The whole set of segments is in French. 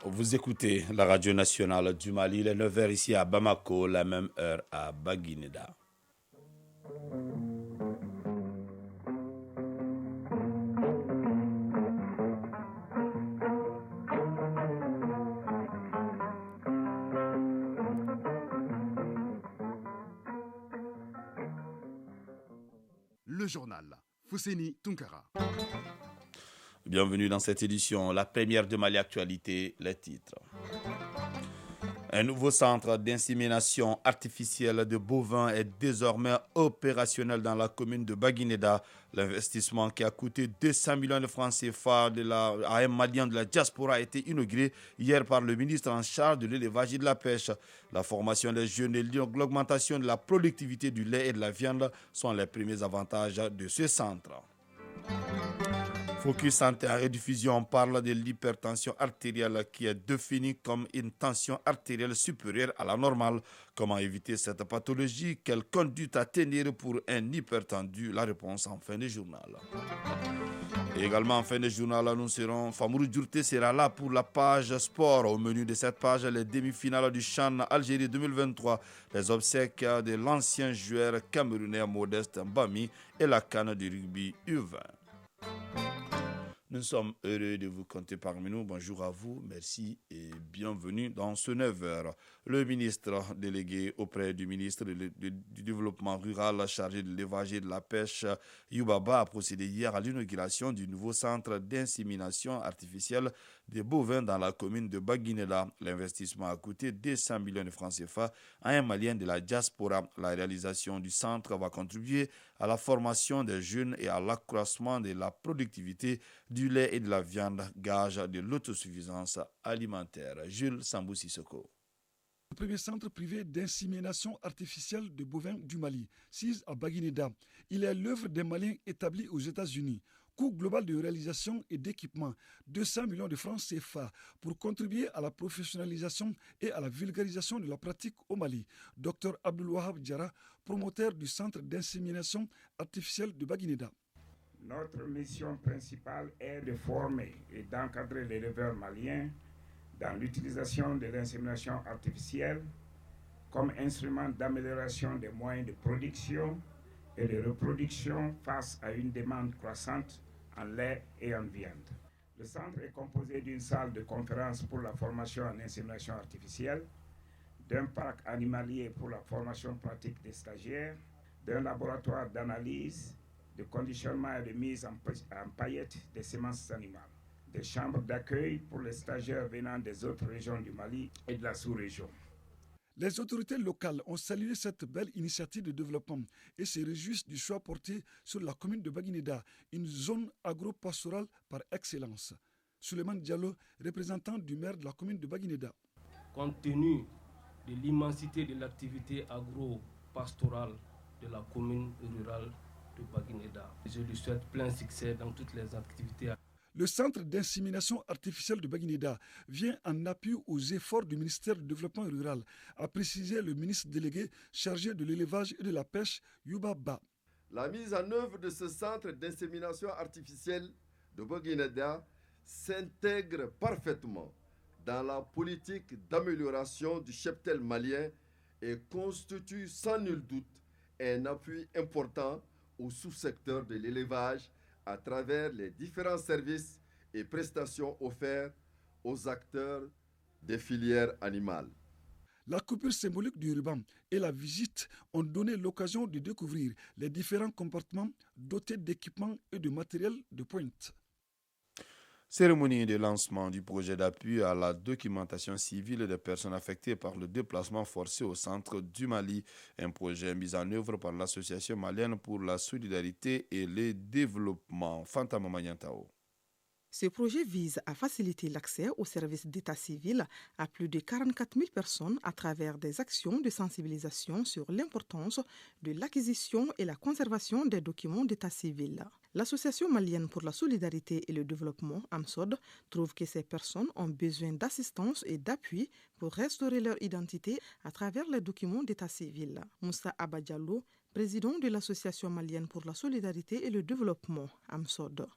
Vous écoutez la radio nationale du Mali, les 9h ici à Bamako, la même heure à Baguineda. Le journal Fousseni Tunkara. Bienvenue dans cette édition, la première de Mali Actualité, les titres. Un nouveau centre d'insémination artificielle de bovins est désormais opérationnel dans la commune de Baguineda. L'investissement qui a coûté 200 millions de francs CFA à un Malien de la diaspora a été inauguré hier par le ministre en charge de l'élevage et de la pêche. La formation des jeunes et l'augmentation de la productivité du lait et de la viande sont les premiers avantages de ce centre. Focus Santé en rediffusion parle de l'hypertension artérielle qui est définie comme une tension artérielle supérieure à la normale. Comment éviter cette pathologie? Quelle conduite à tenir pour un hypertendu? La réponse en fin de journal. Et également en fin de journal, Famourou Djourté sera là pour la page sport. Au menu de cette page, les demi-finales du CHAN Algérie 2023, les obsèques de l'ancien joueur camerounais Modeste Mbami et la canne du rugby U20. Nous sommes heureux de vous compter parmi nous. Bonjour à vous, merci et bienvenue dans ce 9h. Le ministre délégué auprès du ministre du Développement rural chargé de l'élevage et de la pêche, Youbaba, a procédé hier à l'inauguration du nouveau centre d'insémination artificielle des bovins dans la commune de Baguineda. L'investissement a coûté 200 millions de francs CFA à un Malien de la diaspora. La réalisation du centre va contribuer à la formation des jeunes et à l'accroissement de la productivité du lait et de la viande, gage de l'autosuffisance alimentaire. Jules Sambou-Sissoko. Le premier centre privé d'insémination artificielle de bovins du Mali, SIS à Baguineda. Il est l'œuvre des Maliens établis aux États-Unis. Coût global de réalisation et d'équipement, 200 millions de francs CFA pour contribuer à la professionnalisation et à la vulgarisation de la pratique au Mali. Dr Abdul Wahab Diarra, promoteur du centre d'insémination artificielle de Baguineda. Notre mission principale est de former et d'encadrer les éleveurs maliens dans l'utilisation de l'insémination artificielle comme instrument d'amélioration des moyens de production et de reproduction face à une demande croissante en lait et en viande. Le centre est composé d'une salle de conférence pour la formation en insémination artificielle, d'un parc animalier pour la formation pratique des stagiaires, d'un laboratoire d'analyse, de conditionnement et de mise en paillettes des semences animales, des chambres d'accueil pour les stagiaires venant des autres régions du Mali et de la sous-région. Les autorités locales ont salué cette belle initiative de développement et se réjouissent du choix porté sur la commune de Baguineda, une zone agro-pastorale par excellence. Souleymane Diallo, représentant du maire de la commune de Baguineda. Compte tenu de l'immensité de l'activité agro-pastorale de la commune rurale de Baguineda, je lui souhaite plein succès dans toutes les activités. Le centre d'insémination artificielle de Baguineda vient en appui aux efforts du ministère du Développement rural, a précisé le ministre délégué chargé de l'élevage et de la pêche, Youbaba. La mise en œuvre de ce centre d'insémination artificielle de Baguineda s'intègre parfaitement dans la politique d'amélioration du cheptel malien et constitue sans nul doute un appui important au sous-secteur de l'élevage à travers les différents services et prestations offerts aux acteurs des filières animales. La coupure symbolique du ruban et la visite ont donné l'occasion de découvrir les différents compartiments dotés d'équipements et de matériel de pointe. Cérémonie de lancement du projet d'appui à la documentation civile des personnes affectées par le déplacement forcé au centre du Mali, un projet mis en œuvre par l'Association malienne pour la solidarité et le développement. Fantama Magnantao. Ce projet vise à faciliter l'accès aux services d'état civil à plus de 44 000 personnes à travers des actions de sensibilisation sur l'importance de l'acquisition et la conservation des documents d'état civil. L'Association malienne pour la solidarité et le développement, AMSOD, trouve que ces personnes ont besoin d'assistance et d'appui pour restaurer leur identité à travers les documents d'état civil. Moussa Abadjalou, président de l'Association malienne pour la solidarité et le développement, AMSOD.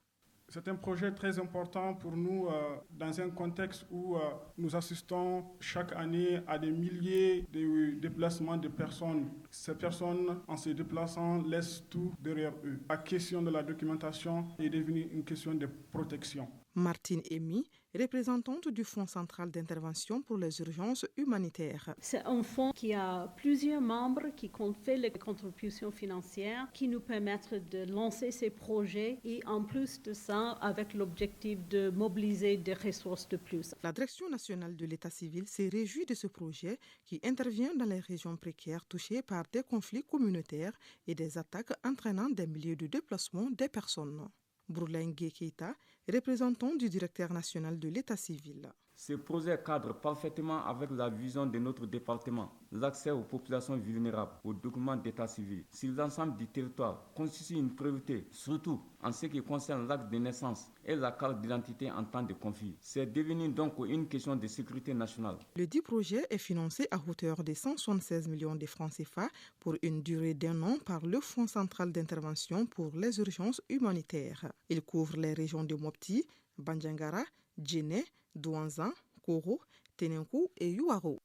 C'est un projet très important pour nous dans un contexte où nous assistons chaque année à des milliers de déplacements de personnes. Ces personnes, en se déplaçant, laissent tout derrière eux. La question de la documentation est devenue une question de protection. Martine Emy, représentante du Fonds central d'intervention pour les urgences humanitaires. C'est un fonds qui a plusieurs membres qui fait les contributions financières qui nous permettent de lancer ces projets et en plus de ça, avec l'objectif de mobiliser des ressources de plus. La Direction nationale de l'État civil s'est réjouie de ce projet qui intervient dans les régions précaires touchées par des conflits communautaires et des attaques entraînant des milliers de déplacements des personnes. Bourlain Keita, représentant du directeur national de l'État civil. Ce projet cadre parfaitement avec la vision de notre département. L'accès aux populations vulnérables aux documents d'état civil sur l'ensemble du territoire constitue une priorité, surtout en ce qui concerne l'acte de naissance et la carte d'identité en temps de conflit. C'est devenu donc une question de sécurité nationale. Le dit projet est financé à hauteur de 176 millions de francs CFA pour une durée d'1 an par le Fonds central d'intervention pour les urgences humanitaires. Il couvre les régions de Mopti, Bandiangara, Djéné, Douanzan, Koro, Tenenkou et Yuaro.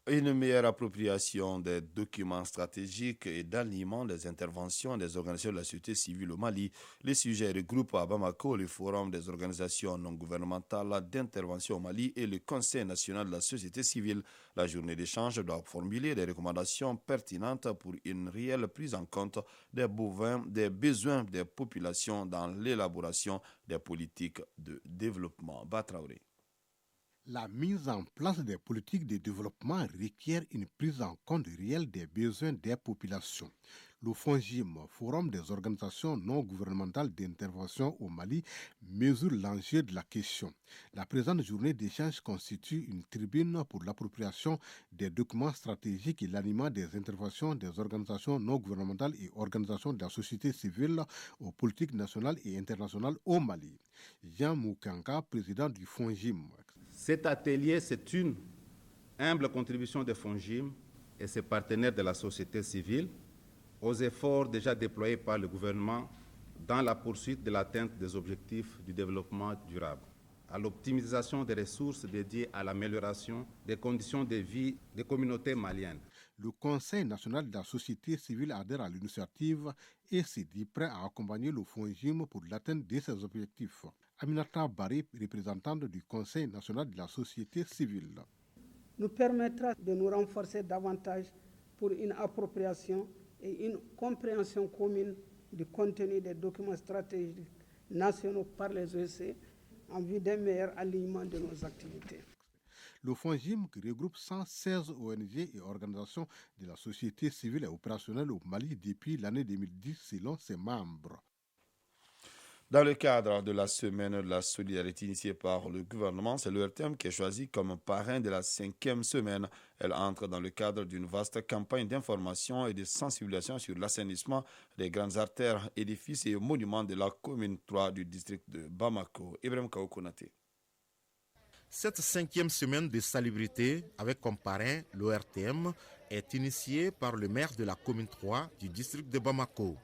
Une meilleure appropriation des documents stratégiques et d'alignement des interventions des organisations de la société civile au Mali. Les sujets regroupent à Bamako le Forum des organisations non gouvernementales d'intervention au Mali et le Conseil national de la société civile. La journée d'échange doit formuler des recommandations pertinentes pour une réelle prise en compte des besoins des populations dans l'élaboration des politiques de développement. Batraoré. La mise en place des politiques de développement requiert une prise en compte réelle des besoins des populations. Le FONGIM, Forum des organisations non gouvernementales d'intervention au Mali, mesure l'enjeu de la question. La présente journée d'échange constitue une tribune pour l'appropriation des documents stratégiques et l'animation des interventions des organisations non gouvernementales et organisations de la société civile aux politiques nationales et internationales au Mali. Jean Moukanga, président du FONGIM. Cet atelier, c'est une humble contribution de FONGIM et ses partenaires de la société civile aux efforts déjà déployés par le gouvernement dans la poursuite de l'atteinte des objectifs du développement durable, à l'optimisation des ressources dédiées à l'amélioration des conditions de vie des communautés maliennes. Le Conseil national de la société civile adhère à l'initiative et s'est dit prêt à accompagner le FONGIM pour l'atteinte de ses objectifs. Aminata Barry, représentante du Conseil national de la société civile. Nous permettra de nous renforcer davantage pour une appropriation et une compréhension commune du contenu des documents stratégiques nationaux par les OEC en vue d'un meilleur alignement de nos activités. Le FONGIM, qui regroupe 116 ONG et organisations de la société civile, est opérationnel au Mali depuis l'année 2010 selon ses membres. Dans le cadre de la semaine de la solidarité initiée par le gouvernement, c'est l'ORTM qui est choisi comme parrain de la 5e semaine. Elle entre dans le cadre d'une vaste campagne d'information et de sensibilisation sur l'assainissement des grandes artères, édifices et monuments de la commune 3 du district de Bamako. Ibrahim Kaoukounate. Cette 5e semaine de salubrité avec comme parrain l'ORTM est initiée par le maire de la commune 3 du district de Bamako.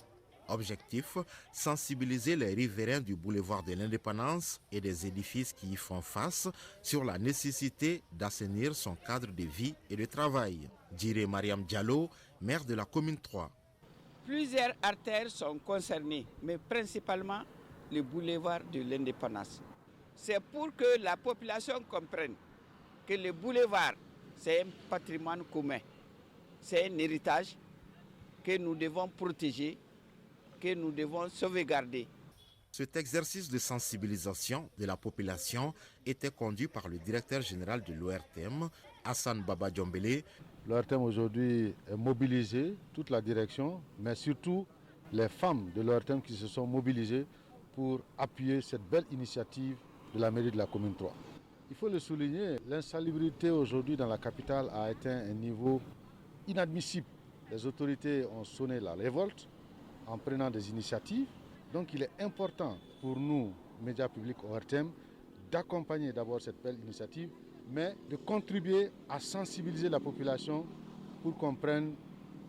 Objectif, sensibiliser les riverains du boulevard de l'Indépendance et des édifices qui y font face sur la nécessité d'assainir son cadre de vie et de travail. Dirait Mariam Diallo, maire de la commune 3. Plusieurs artères sont concernées, mais principalement le boulevard de l'Indépendance. C'est pour que la population comprenne que le boulevard, c'est un patrimoine commun, c'est un héritage que nous devons protéger, que nous devons sauvegarder. Cet exercice de sensibilisation de la population était conduit par le directeur général de l'ORTM, Hassan Baba Djombele. L'ORTM aujourd'hui est mobilisé, toute la direction, mais surtout les femmes de l'ORTM qui se sont mobilisées pour appuyer cette belle initiative de la mairie de la commune 3. Il faut le souligner, l'insalubrité aujourd'hui dans la capitale a atteint un niveau inadmissible. Les autorités ont sonné la révolte en prenant des initiatives. Donc il est important pour nous, médias publics ORTM, d'accompagner d'abord cette belle initiative, mais de contribuer à sensibiliser la population pour qu'on prenne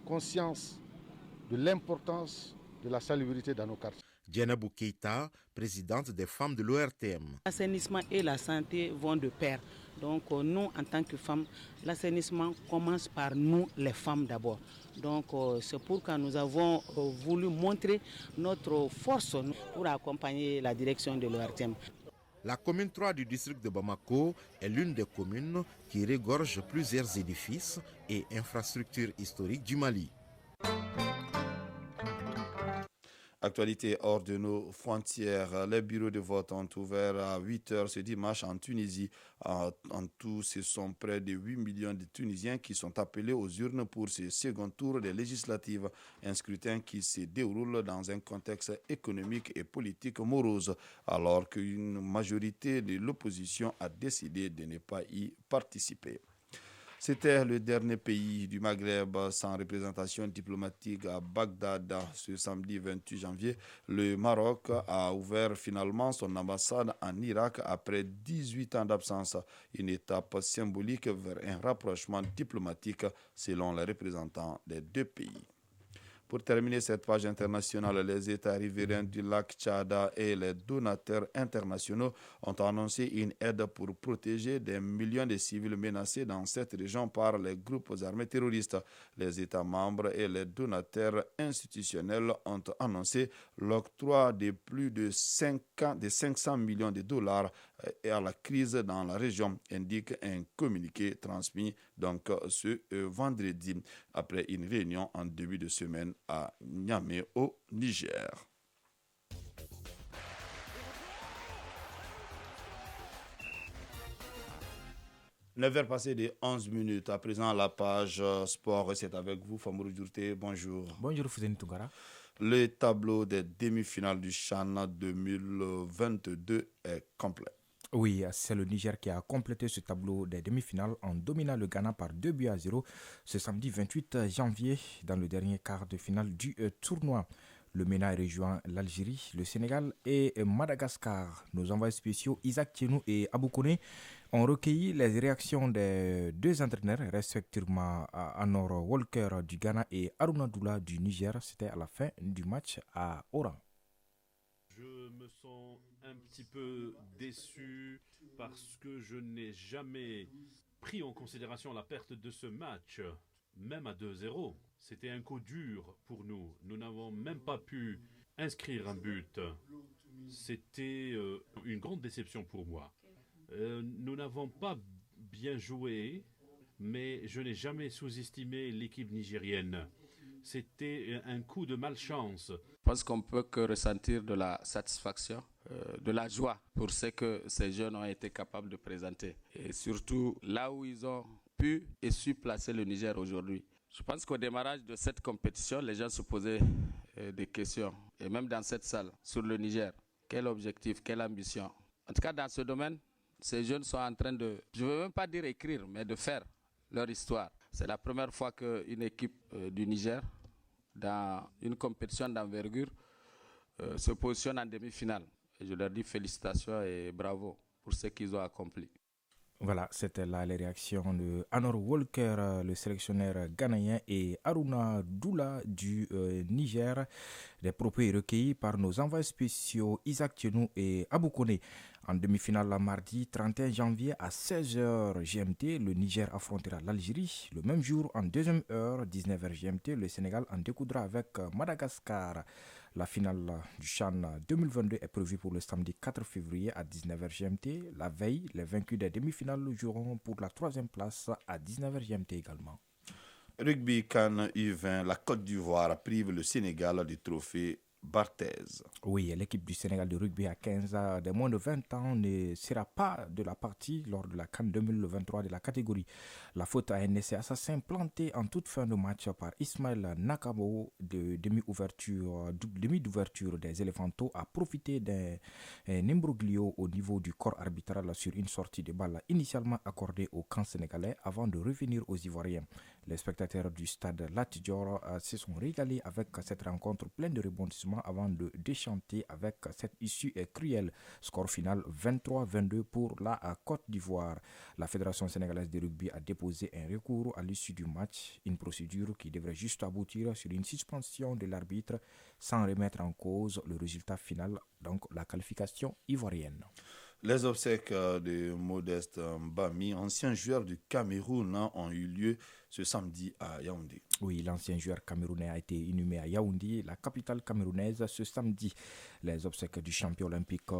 conscience de l'importance de la salubrité dans nos quartiers. Djenebou Keita, présidente des femmes de l'ORTM. L'assainissement et la santé vont de pair. Donc nous, en tant que femmes, l'assainissement commence par nous, les femmes d'abord. Donc c'est pourquoi nous avons voulu montrer notre force pour accompagner la direction de l'ORTM. La commune 3 du district de Bamako est l'une des communes qui regorge plusieurs édifices et infrastructures historiques du Mali. Actualité hors de nos frontières. Les bureaux de vote ont ouvert à 8h ce dimanche en Tunisie. En tout, ce sont près de 8 millions de Tunisiens qui sont appelés aux urnes pour ce second tour des législatives. Un scrutin qui se déroule dans un contexte économique et politique morose, alors qu'une majorité de l'opposition a décidé de ne pas y participer. C'était le dernier pays du Maghreb sans représentation diplomatique à Bagdad. Ce samedi 28 janvier, le Maroc a ouvert finalement son ambassade en Irak après 18 ans d'absence. Une étape symbolique vers un rapprochement diplomatique selon les représentants des deux pays. Pour terminer cette page internationale, les États riverains du lac Tchad et les donateurs internationaux ont annoncé une aide pour protéger des millions de civils menacés dans cette région par les groupes armés terroristes. Les États membres et les donateurs institutionnels ont annoncé l'octroi de plus de 500 millions de dollars à la crise dans la région, indique un communiqué transmis donc ce vendredi après une réunion en début de semaine à Niamey au Niger. Neuf heures passées de 11 minutes. À présent, la page sport, c'est avec vous, Famourou Djourté. Bonjour. Bonjour, Fouzeni Toungara. Le tableau des demi-finales du CHAN 2022 est complet. Oui, c'est le Niger qui a complété ce tableau des demi-finales en dominant le Ghana par 2-0 ce samedi 28 janvier dans le dernier quart de finale du tournoi. Le MENA rejoint l'Algérie, le Sénégal et Madagascar. Nos envoyés spéciaux Isaac Tienou et Abou Kone ont recueilli les réactions des deux entraîneurs, respectivement Anor Walker du Ghana et Haruna Doula du Niger. C'était à la fin du match à Oran. Je me sens un petit peu déçu parce que je n'ai jamais pris en considération la perte de ce match, même à 2-0. C'était un coup dur pour nous. Nous n'avons même pas pu inscrire un but. C'était une grande déception pour moi. Nous n'avons pas bien joué, mais je n'ai jamais sous-estimé l'équipe nigérienne. C'était un coup de malchance. Je pense qu'on ne peut que ressentir de la satisfaction, de la joie pour ce que ces jeunes ont été capables de présenter. Et surtout là où ils ont pu et su placer le Niger aujourd'hui. Je pense qu'au démarrage de cette compétition, les gens se posaient des questions, et même dans cette salle, sur le Niger. Quel objectif, quelle ambition? En tout cas, dans ce domaine, ces jeunes sont en train de, je ne veux même pas dire écrire, mais de faire leur histoire. C'est la première fois qu'une équipe du Niger, dans une compétition d'envergure, se positionne en demi-finale. Et je leur dis félicitations et bravo pour ce qu'ils ont accompli. Voilà, c'était là les réactions de Anor Walker, le sélectionneur ghanéen, et Haruna Doula du Niger. Des propos recueillis par nos envoyés spéciaux Isaac Tienou et Abou Kone. En demi-finale, mardi 31 janvier à 16h GMT, le Niger affrontera l'Algérie. Le même jour, en deuxième heure, 19h GMT, le Sénégal en découdra avec Madagascar. La finale du CHAN 2022 est prévue pour le samedi 4 février à 19h GMT. La veille, les vaincus des demi-finales joueront pour la troisième place à 19h GMT également. Rugby CAN U20, la Côte d'Ivoire prive le Sénégal du trophée Barthez. Oui, l'équipe du Sénégal de rugby à 15 ans de moins de 20 ans ne sera pas de la partie lors de la CAN 2023 de la catégorie. La faute à un essai assassin planté en toute fin de match par Ismaël Nakabo de demi d'ouverture des Éléphantaux a profité d'un imbroglio au niveau du corps arbitral sur une sortie de balle initialement accordée au camp sénégalais avant de revenir aux Ivoiriens. Les spectateurs du stade Latijor se sont régalés avec cette rencontre pleine de rebondissements avant de déchanter avec cette issue cruelle. Score final 23-22 pour la Côte d'Ivoire. La Fédération sénégalaise de rugby a déposé un recours à l'issue du match, une procédure qui devrait juste aboutir sur une suspension de l'arbitre sans remettre en cause le résultat final, donc la qualification ivoirienne. Les obsèques de Modeste Mbami, ancien joueur du Cameroun, ont eu lieu ce samedi à Yaoundé. Oui, l'ancien joueur camerounais a été inhumé à Yaoundé, la capitale camerounaise, ce samedi. Les obsèques du champion olympique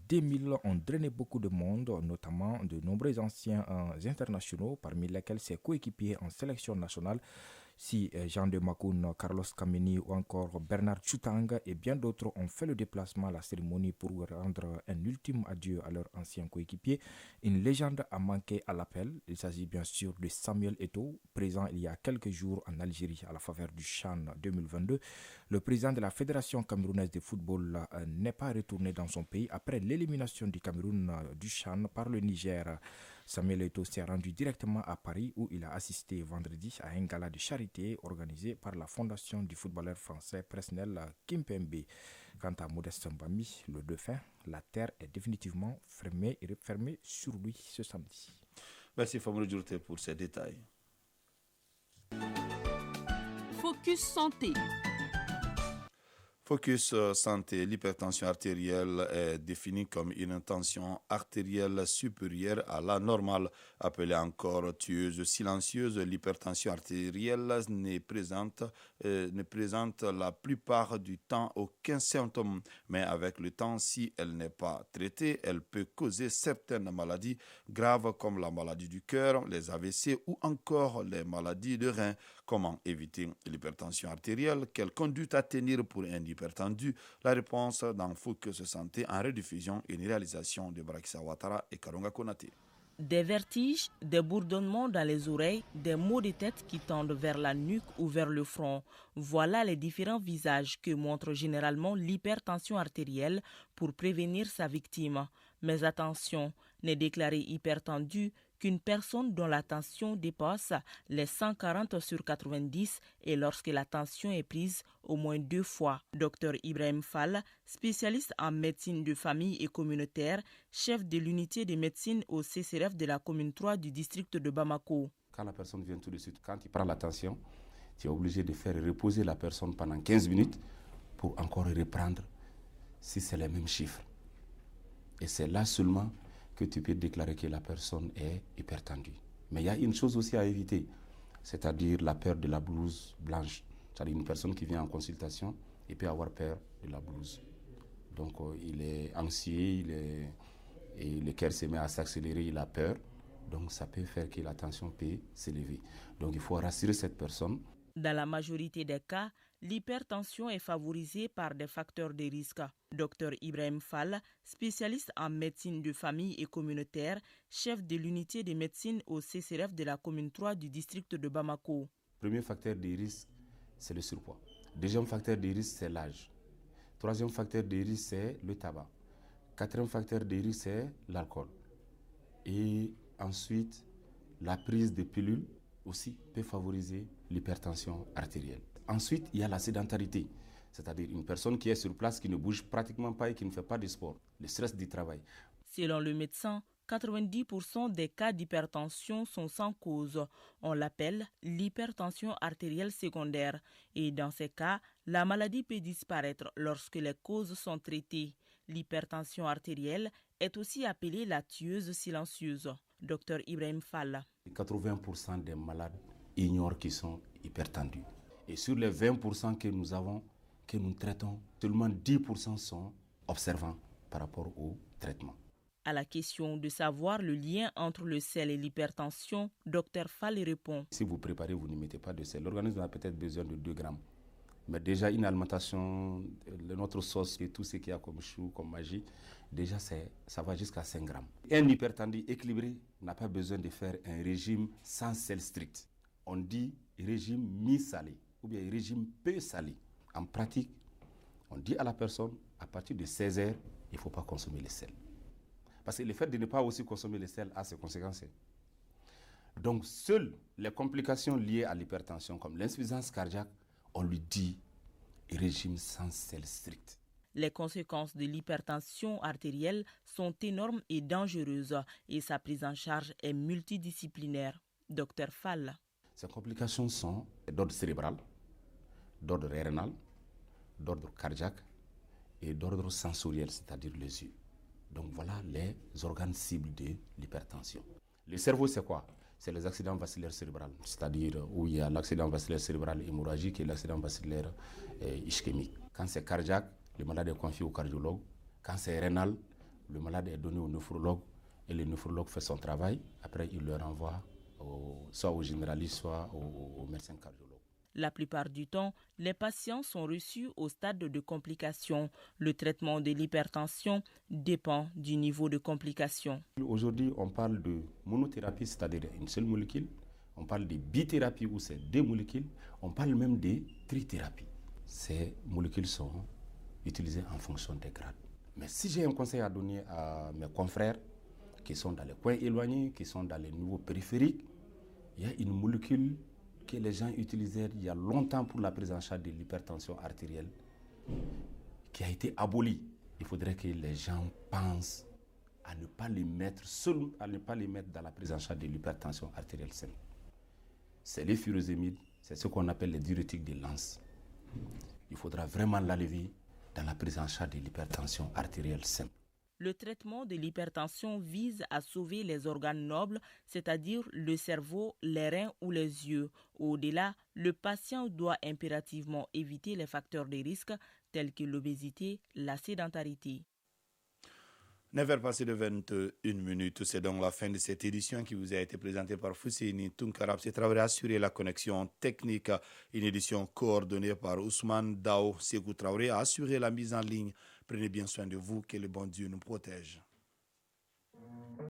2000 ont drainé beaucoup de monde, notamment de nombreux anciens internationaux, parmi lesquels ses coéquipiers en sélection nationale. Si Jean de Makoun, Carlos Kameni ou encore Bernard Choutang et bien d'autres ont fait le déplacement à la cérémonie pour rendre un ultime adieu à leur ancien coéquipier, une légende a manqué à l'appel. Il s'agit bien sûr de Samuel Eto'o, présent il y a quelques jours en Algérie à la faveur du CHAN 2022. Le président de la Fédération camerounaise de football n'est pas retourné dans son pays après l'élimination du Cameroun du CHAN par le Niger. Samuel Eto'o s'est rendu directement à Paris où il a assisté vendredi à un gala de charité organisé par la fondation du footballeur français Presnel Kimpembe. Quant à Modeste Mbami, le défunt, la terre est définitivement fermée et refermée sur lui ce samedi. Merci Famille Djourté pour ces détails. Focus santé. Focus santé, l'hypertension artérielle est définie comme une tension artérielle supérieure à la normale, appelée encore tueuse silencieuse. L'hypertension artérielle ne présente la plupart du temps aucun symptôme, mais avec le temps, si elle n'est pas traitée, elle peut causer certaines maladies graves comme la maladie du cœur, les AVC ou encore les maladies de reins. Comment éviter l'hypertension artérielle? Quelle conduite à tenir pour un hypertendu? La réponse dans Focus Santé en rediffusion, une réalisation de Brakissa Ouattara et Karunga Konaté. Des vertiges, des bourdonnements dans les oreilles, des maux de tête qui tendent vers la nuque ou vers le front. Voilà les différents visages que montre généralement l'hypertension artérielle pour prévenir sa victime. Mais attention, n'est déclaré hypertendu qu'une personne dont la tension dépasse les 140/90 et lorsque la tension est prise au moins 2 fois. Dr Ibrahim Fall, spécialiste en médecine de famille et communautaire, chef de l'unité de médecine au CCRF de la commune 3 du district de Bamako. Quand la personne vient tout de suite, quand il prend la tension, tu es obligé de faire reposer la personne pendant 15 minutes pour encore reprendre si c'est les mêmes chiffres. Et c'est là seulement que tu peux déclarer que la personne est hypertendue. Mais il y a une chose aussi à éviter, c'est-à-dire la peur de la blouse blanche. C'est-à-dire une personne qui vient en consultation et peut avoir peur de la blouse. Donc il est anxieux, et le cœur se met à s'accélérer, il a peur. Donc ça peut faire que la tension peut s'élever. Donc il faut rassurer cette personne. Dans la majorité des cas, l'hypertension est favorisée par des facteurs de risque. Dr Ibrahim Fall, spécialiste en médecine de famille et communautaire, chef de l'unité de médecine au CCRF de la commune 3 du district de Bamako. Premier facteur de risque, c'est le surpoids. Deuxième facteur de risque, c'est l'âge. Troisième facteur de risque, c'est le tabac. Quatrième facteur de risque, c'est l'alcool. Et ensuite, la prise de pilules aussi peut favoriser l'hypertension artérielle. Ensuite, il y a la sédentarité, c'est-à-dire une personne qui est sur place, qui ne bouge pratiquement pas et qui ne fait pas de sport, le stress du travail. Selon le médecin, 90% des cas d'hypertension sont sans cause. On l'appelle l'hypertension artérielle secondaire. Et dans ces cas, la maladie peut disparaître lorsque les causes sont traitées. L'hypertension artérielle est aussi appelée la tueuse silencieuse. Dr Ibrahim Fall. 80% des malades ignorent qu'ils sont hypertendus. Et sur les 20% que nous avons, que nous traitons, seulement 10% sont observants par rapport au traitement. À la question de savoir le lien entre le sel et l'hypertension, Dr Fall répond. Si vous préparez, vous ne mettez pas de sel. L'organisme a peut-être besoin de 2 grammes. Mais déjà, une alimentation, notre sauce et tout ce qu'il y a comme chou, comme magie, déjà ça va jusqu'à 5 grammes. Un hypertendu équilibré n'a pas besoin de faire un régime sans sel strict. On dit régime mi-salé ou bien régime peu salé. En pratique, on dit à la personne, à partir de 16 heures, il ne faut pas consommer le sel. Parce que le fait de ne pas aussi consommer le sel a ses conséquences. Donc, seules les complications liées à l'hypertension, comme l'insuffisance cardiaque, on lui dit régime sans sel strict. Les conséquences de l'hypertension artérielle sont énormes et dangereuses et sa prise en charge est multidisciplinaire. Dr Fall. Ces complications sont d'ordre cérébral, d'ordre rénal, d'ordre cardiaque et d'ordre sensoriel, c'est-à-dire les yeux. Donc voilà les organes cibles de l'hypertension. Le cerveau, c'est quoi? C'est les accidents vasculaires cérébraux, c'est-à-dire où il y a l'accident vasculaire cérébral hémorragique et l'accident vasculaire ischémique. Quand c'est cardiaque, le malade est confié au cardiologue. Quand c'est rénal, le malade est donné au néphrologue et le néphrologue fait son travail. Après, il le renvoie soit au généraliste, soit au médecin cardiologue. La plupart du temps, les patients sont reçus au stade de complication. Le traitement de l'hypertension dépend du niveau de complication. Aujourd'hui, on parle de monothérapie, c'est-à-dire une seule molécule. On parle de bithérapie où c'est 2 molécules. On parle même de trithérapie. Ces molécules sont utilisées en fonction des grades. Mais si j'ai un conseil à donner à mes confrères qui sont dans les coins éloignés, qui sont dans les niveaux périphériques, il y a une molécule que les gens utilisaient il y a longtemps pour la prise en charge de l'hypertension artérielle qui a été abolie. Il faudrait que les gens pensent à ne pas les mettre dans la prise en charge de l'hypertension artérielle saine. C'est les furosémides, c'est ce qu'on appelle les diurétiques de Lens. Il faudra vraiment l'enlever dans la prise en charge de l'hypertension artérielle saine. Le traitement de l'hypertension vise à sauver les organes nobles, c'est-à-dire le cerveau, les reins ou les yeux. Au-delà, le patient doit impérativement éviter les facteurs de risque tels que l'obésité, la sédentarité. 9h passées de 21 minutes, c'est donc la fin de cette édition qui vous a été présentée par Fousseini Tunkarab. C'est travaillé à assurer la connexion technique, une édition coordonnée par Ousmane Dao. Sékou Traoré a assuré la mise en ligne. Prenez bien soin de vous, que le bon Dieu nous protège.